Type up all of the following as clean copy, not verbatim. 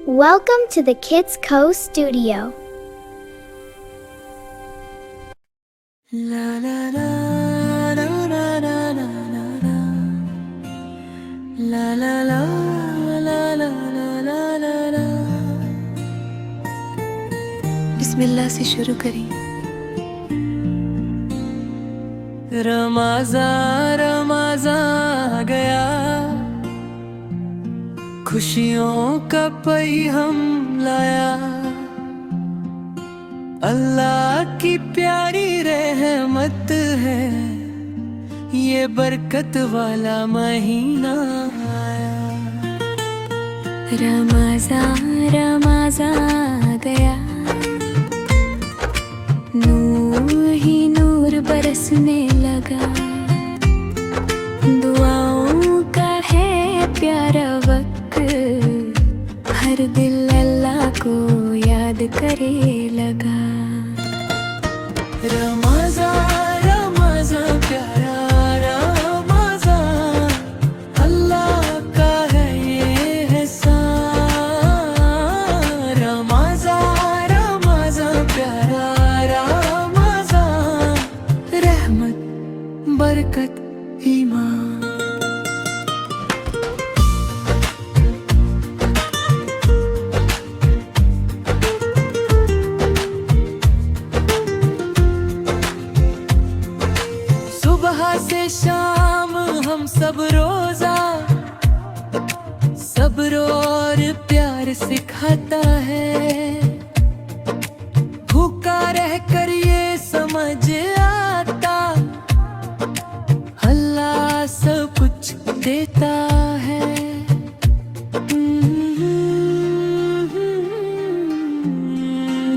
Welcome to the Kids Co Studio. La la la la la la la la la la la la la la la। बिस्मिल्लाह से शुरू करें। रमाज़ां रमाज़ां गया, खुशियों का पैगाम लाया। अल्लाह की प्यारी रहमत है, ये बरकत वाला महीना आया। रमाज़ां रमाज़ां गया, नूर ही नूर बरसने लगा। दुआओं का है प्यारा वक्त, हर दिल अल्लाह को याद करे लगा। रमाज़ां रमाज़ां प्यारा रमाज़ां, अल्लाह का है ये एहसान। रमाज़ां रमाज़ां प्यारा रमाज़ां, रहमत बरकत ईमान। सुबह से शाम हम सब रोजा सब्र और प्यार सिखाता है। भूखा रह कर ये समझ आता, अल्लाह सब कुछ देता है।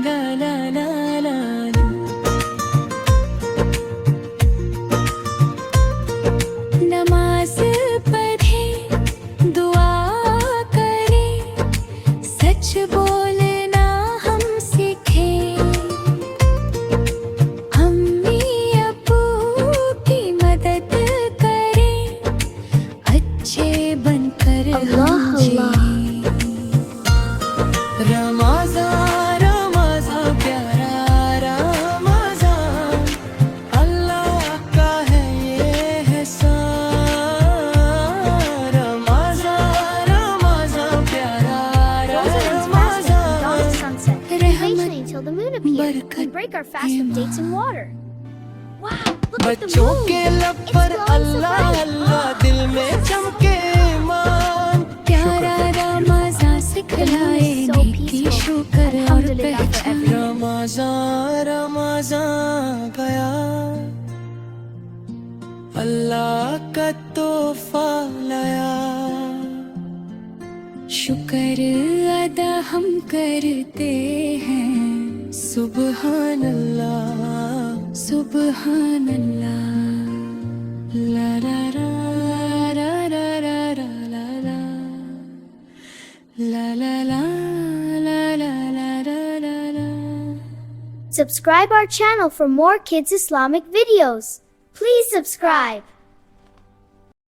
ला ला ला ला ला। नमाज पढ़े, दुआ करे, सच बोलना हम सीखे। अम्मी अब्बू की मदद करे, अच्छे बनकर हम जिए। रमाज़ां रमाज़ां प्यारा रमाज़ां, अल्लाह का है ये एहसान। रमाज़ां रमाज़ां प्यारा रमाज़ां, Patiently until the moon appears. We बरकत break our fast with dates and water. Wow, look at the बच्चों moon. के लब पर It's glowing so Allah bright. अल्लाह, दिल में चमके ईमान। प्यारा रमाज़ां सिखलाए So नेकी, peaceful. शुक्र और Alhamdulillah for पहचान। everything. रमाज़ां रमाज़ां गया, अल्लाह का तोहफा लाया। शुक्र अदा हम करते हैं, सुबहान अल्लाह सुबहान अल्लाह। ला ला ला ला ला ला ला ला ला ला ला ला ला ला ला ला। Subscribe our channel for more kids Islamic videos. Please subscribe.